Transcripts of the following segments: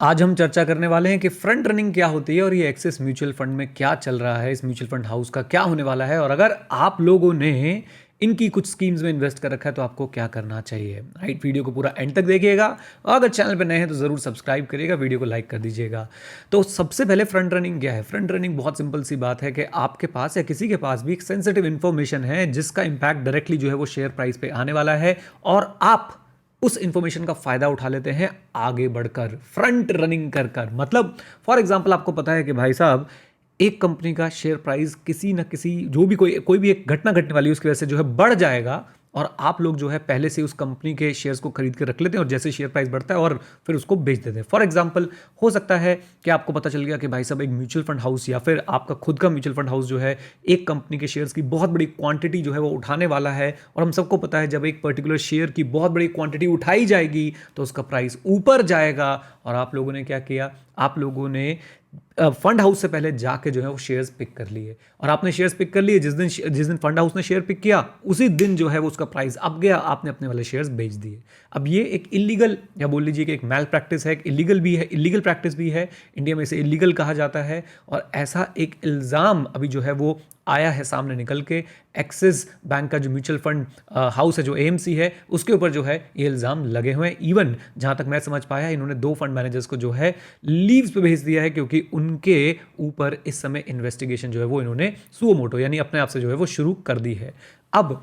आज हम चर्चा करने वाले हैं कि फ्रंट रनिंग क्या होती है और ये एक्सिस म्यूचुअल फंड में क्या चल रहा है, इस म्यूचुअल फंड हाउस का क्या होने वाला है और अगर आप लोगों ने इनकी कुछ स्कीम्स में इन्वेस्ट कर रखा है तो आपको क्या करना चाहिए। राइट, वीडियो को पूरा एंड तक देखिएगा और अगर चैनल पर नए हैं तो ज़रूर सब्सक्राइब करिएगा, वीडियो को लाइक कर दीजिएगा। तो सबसे पहले फ्रंट रनिंग क्या है। फ्रंट रनिंग बहुत सिंपल सी बात है कि आपके पास या किसी के पास भी एक सेंसिटिव इन्फॉर्मेशन है जिसका इंपैक्ट डायरेक्टली जो है वो शेयर प्राइस पे आने वाला है और आप उस इंफॉर्मेशन का फायदा उठा लेते हैं आगे बढ़कर, फ्रंट रनिंग कर कर। मतलब फॉर एग्जांपल आपको पता है कि भाई साहब एक कंपनी का शेयर प्राइस किसी न किसी जो भी कोई भी एक घटना घटने वाली है उसकी वजह से जो है बढ़ जाएगा और आप लोग जो है पहले से उस कंपनी के शेयर्स को खरीद के रख लेते हैं और जैसे शेयर प्राइस बढ़ता है और फिर उसको बेच देते हैं। फॉर एग्जांपल हो सकता है कि आपको पता चल गया कि भाई साहब एक म्यूचुअल फंड हाउस या फिर आपका खुद का म्यूचुअल फंड हाउस जो है एक कंपनी के शेयर्स की बहुत बड़ी क्वांटिटी जो है वो उठाने वाला है और हम सबको पता है जब एक पर्टिकुलर शेयर की बहुत बड़ी क्वांटिटी उठाई जाएगी तो उसका प्राइस ऊपर जाएगा और आप लोगों ने क्या किया, आप लोगों ने फंड हाउस से पहले जाके जो है वो शेयर्स पिक कर लिए और आपने शेयर्स पिक कर लिए। जिस दिन फंड हाउस ने शेयर पिक किया उसी दिन जो है वो उसका प्राइस अप गया, आपने अपने वाले शेयर्स बेच दिए। अब ये एक इलीगल या बोल लीजिए कि एक मैल प्रैक्टिस है, एक इलीगल भी है, इलीगल प्रैक्टिस भी है। इंडिया में इसे इलीगल कहा जाता है और ऐसा एक इल्ज़ाम अभी जो है वो आया है सामने निकल के। एक्सिस बैंक का जो म्यूचुअल फंड हाउस है, जो एएमसी है, उसके ऊपर जो है ये इल्ज़ाम लगे हुए हैं। इवन जहाँ तक मैं समझ पाया इन्होंने 2 फंड मैनेजर्स को जो है लीव्स पे भेज दिया है क्योंकि उनके ऊपर इस समय इन्वेस्टिगेशन जो है वो इन्होंने सुओ मोटो यानी अपने आप से जो है वो शुरू कर दी है। अब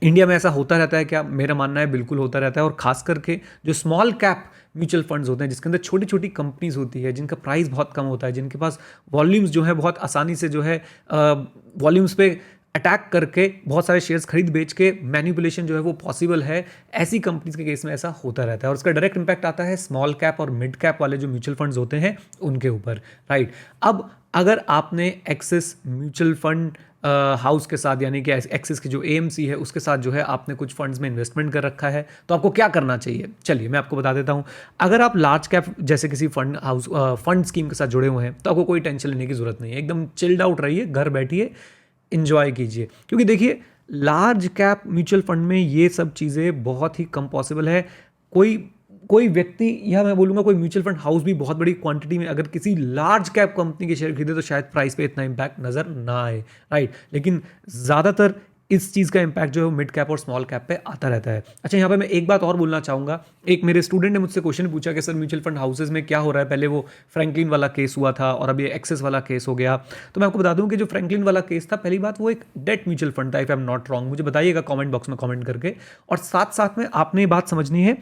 इंडिया में ऐसा होता रहता है क्या? मेरा मानना है बिल्कुल होता रहता है और खास करके जो स्मॉल कैप म्यूचुअल फंड्स होते हैं जिसके अंदर छोटी छोटी कंपनीज होती है, जिनका प्राइस बहुत कम होता है, जिनके पास वॉल्यूम्स जो है बहुत आसानी से जो है वॉल्यूम्स पे अटैक करके बहुत सारे शेयर्स खरीद बेच के मैनिपुलेशन जो है वो पॉसिबल है, ऐसी कंपनीज के केस में ऐसा होता रहता है और उसका डायरेक्ट इंपैक्ट आता है स्मॉल कैप और मिड कैप वाले जो म्यूचुअल फंड्स होते हैं उनके ऊपर। राइट, अब अगर आपने एक्सिस म्यूचुअल फंड हाउस के साथ यानी कि एक्सिस की जो एएमसी है उसके साथ जो है आपने कुछ फंड्स में इन्वेस्टमेंट कर रखा है तो आपको क्या करना चाहिए, चलिए मैं आपको बता देता हूं। अगर आप लार्ज कैप जैसे किसी फंड हाउस फंड स्कीम के साथ जुड़े हुए हैं तो आपको कोई टेंशन लेने की जरूरत नहीं है, एकदम चिल्ड आउट रहिए, घर बैठिए, इंजॉय कीजिए। क्योंकि देखिए लार्ज कैप म्यूचुअल फंड में ये सब चीज़ें बहुत ही कम पॉसिबल है। कोई कोई व्यक्ति या मैं बोलूँगा कोई म्यूचुअल फंड हाउस भी बहुत बड़ी क्वांटिटी में अगर किसी लार्ज कैप कंपनी के शेयर खरीदे तो शायद प्राइस पे इतना इंपैक्ट नज़र ना आए। राइट, लेकिन ज़्यादातर इस चीज़ का इंपैक्ट जो है वो मिड कैप और स्मॉल कैप पे आता रहता है। अच्छा, यहाँ पे मैं एक बात और बोलना चाहूँगा। एक मेरे स्टूडेंट ने मुझसे क्वेश्चन पूछा कि सर म्यूचुअल फंड हाउसेज में क्या हो रहा है, पहले वो फ्रैंकलिन वाला केस हुआ था और अब ये एक्सेस वाला केस हो गया। तो मैं आपको बता दूं कि जो फ्रैंकलिन वाला केस था, पहली बात वो एक डेट म्यूचुअल फंड था, if I am not wrong, मुझे बताइएगा कमेंट बॉक्स में कमेंट करके। और साथ साथ में आपने ये बात समझनी है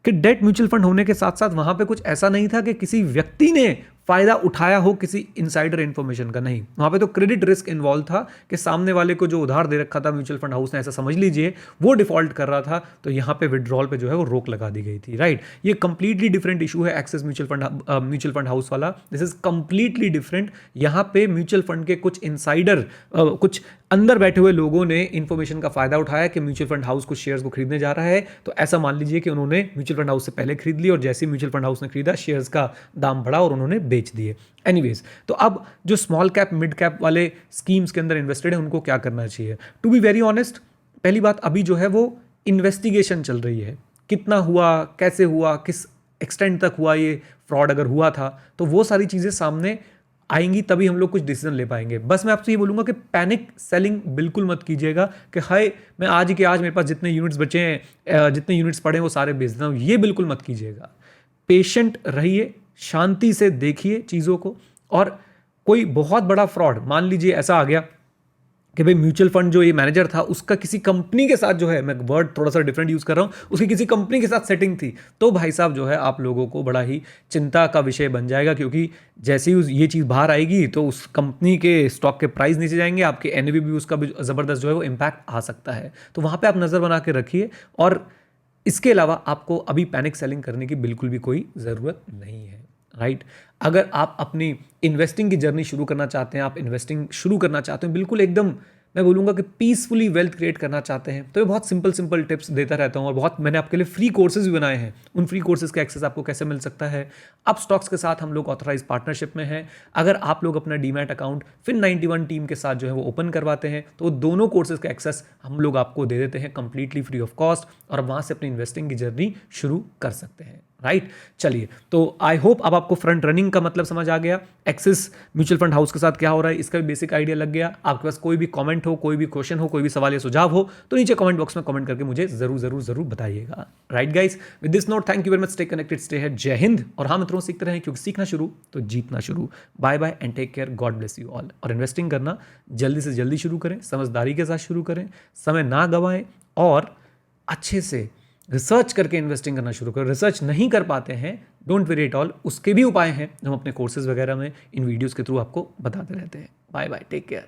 कि डेट म्यूचुअल फंड होने के साथ साथ वहां पे कुछ ऐसा नहीं था कि किसी व्यक्ति ने फायदा उठाया हो किसी इनसाइडर इंफॉर्मेशन का, नहीं, वहां पे तो क्रेडिट रिस्क इन्वॉल्व था कि सामने वाले को जो उधार दे रखा था म्यूचुअल फंड हाउस ने, ऐसा समझ लीजिए, वो डिफॉल्ट कर रहा था तो यहां पे विड्रॉल पे जो है वो रोक लगा दी गई थी। राइट, ये कंप्लीटली डिफरेंट इशू है एक्सिस म्यूचुअल फंड हाउस वाला। This is completely different. यहां पे म्यूचुअल फंड के कुछ इनसाइडर कुछ अंदर बैठे हुए लोगों ने इंफॉर्मेशन का फायदा उठाया कि म्यूचुअल फंड हाउस कुछ शेयर्स को खरीदने जा रहा है, तो ऐसा मान लीजिए कि उन्होंने म्यूचुअल फंड हाउस से पहले खरीद ली और जैसे म्यूचुअल फंड हाउस ने खरीदा शेयर्स का दाम बढ़ा और उन्होंने बेच दिए। एनीवेज, तो अब जो स्मॉल कैप मिड कैप वाले स्कीम्स के अंदर इन्वेस्टेड है उनको क्या करना चाहिए? टू बी वेरी ऑनेस्ट, पहली बात अभी जो है वो इन्वेस्टिगेशन चल रही है, कितना हुआ, कैसे हुआ, किस एक्सटेंट तक हुआ, ये फ्रॉड अगर हुआ था तो वो सारी चीजें सामने आएंगी तभी हम लोग कुछ डिसीजन ले पाएंगे। बस मैं आपसे ये बोलूंगा कि पैनिक सेलिंग बिल्कुल मत कीजिएगा कि हाय मैं आज ही के आज मेरे पास जितने यूनिट्स बचे हैं, जितने यूनिट्स पड़े हैं वो सारे बेच देता हूं, ये बिल्कुल मत कीजिएगा। पेशेंट रहिए, शांति से देखिए चीज़ों को। और कोई बहुत बड़ा फ्रॉड मान लीजिए ऐसा आ गया कि भाई म्यूचुअल फंड जो ये मैनेजर था उसका किसी कंपनी के साथ जो है, मैं वर्ड थोड़ा सा डिफरेंट यूज कर रहा हूं, उसकी किसी कंपनी के साथ सेटिंग थी, तो भाई साहब जो है आप लोगों को बड़ा ही चिंता का विषय बन जाएगा क्योंकि जैसे ही ये चीज़ बाहर आएगी तो उस कंपनी के स्टॉक के प्राइस नीचे जाएंगे, आपके एनएवी भी उसका भी ज़बरदस्त जो है वो इम्पैक्ट आ सकता है। तो वहाँ पर आप नज़र बना के रखिए और इसके अलावा आपको अभी पैनिक सेलिंग करने की बिल्कुल भी कोई ज़रूरत नहीं है। राइट, अगर आप अपनी इन्वेस्टिंग की जर्नी शुरू करना चाहते हैं, आप इन्वेस्टिंग शुरू करना चाहते हैं बिल्कुल एकदम, मैं बोलूँगा कि पीसफुली वेल्थ क्रिएट करना चाहते हैं, तो ये बहुत सिंपल टिप्स देता रहता हूँ और बहुत मैंने आपके लिए फ्री कोर्सेज भी बनाए हैं। उन फ्री कोर्सेज का एक्सेस आपको कैसे मिल सकता है? अब स्टॉक्स के साथ हम लोग ऑथराइज पार्टनरशिप में हैं। अगर आप लोग अपना डीमैट अकाउंट FIN91 टीम के साथ जो है वो ओपन करवाते हैं तो दोनों कोर्सेज का एक्सेस हम लोग आपको दे देते हैं कंप्लीटली फ्री ऑफ कॉस्ट और वहाँ से अपनी इन्वेस्टिंग की जर्नी शुरू कर सकते हैं। राइट। चलिए, तो आई होप अब आपको फ्रंट रनिंग का मतलब समझ आ गया, एक्सिस म्यूचुअल फंड हाउस के साथ क्या हो रहा है इसका भी बेसिक आइडिया लग गया। आपके पास कोई भी कमेंट हो, कोई भी क्वेश्चन हो, कोई भी सवाल या सुझाव हो तो नीचे कमेंट बॉक्स में कमेंट करके मुझे जरूर जरूर जरूर बताइएगा। Right guys, with this note thank you very much, stay connected, stay है, जय हिंद। और हाँ मित्रों, सीखते रहें क्योंकि सीखना शुरू तो जीतना शुरू। Bye bye and take care, God bless you all. और इन्वेस्टिंग करना जल्दी से जल्दी शुरू करें, समझदारी के साथ शुरू करें, समय ना गंवाएं और अच्छे से रिसर्च करके इन्वेस्टिंग करना शुरू करो। रिसर्च नहीं कर पाते हैं, डोंट वेरी एट ऑल, उसके भी उपाय हैं जो हम अपने कोर्सेज वगैरह में इन वीडियोस के थ्रू आपको बताते रहते हैं। Bye bye, take care.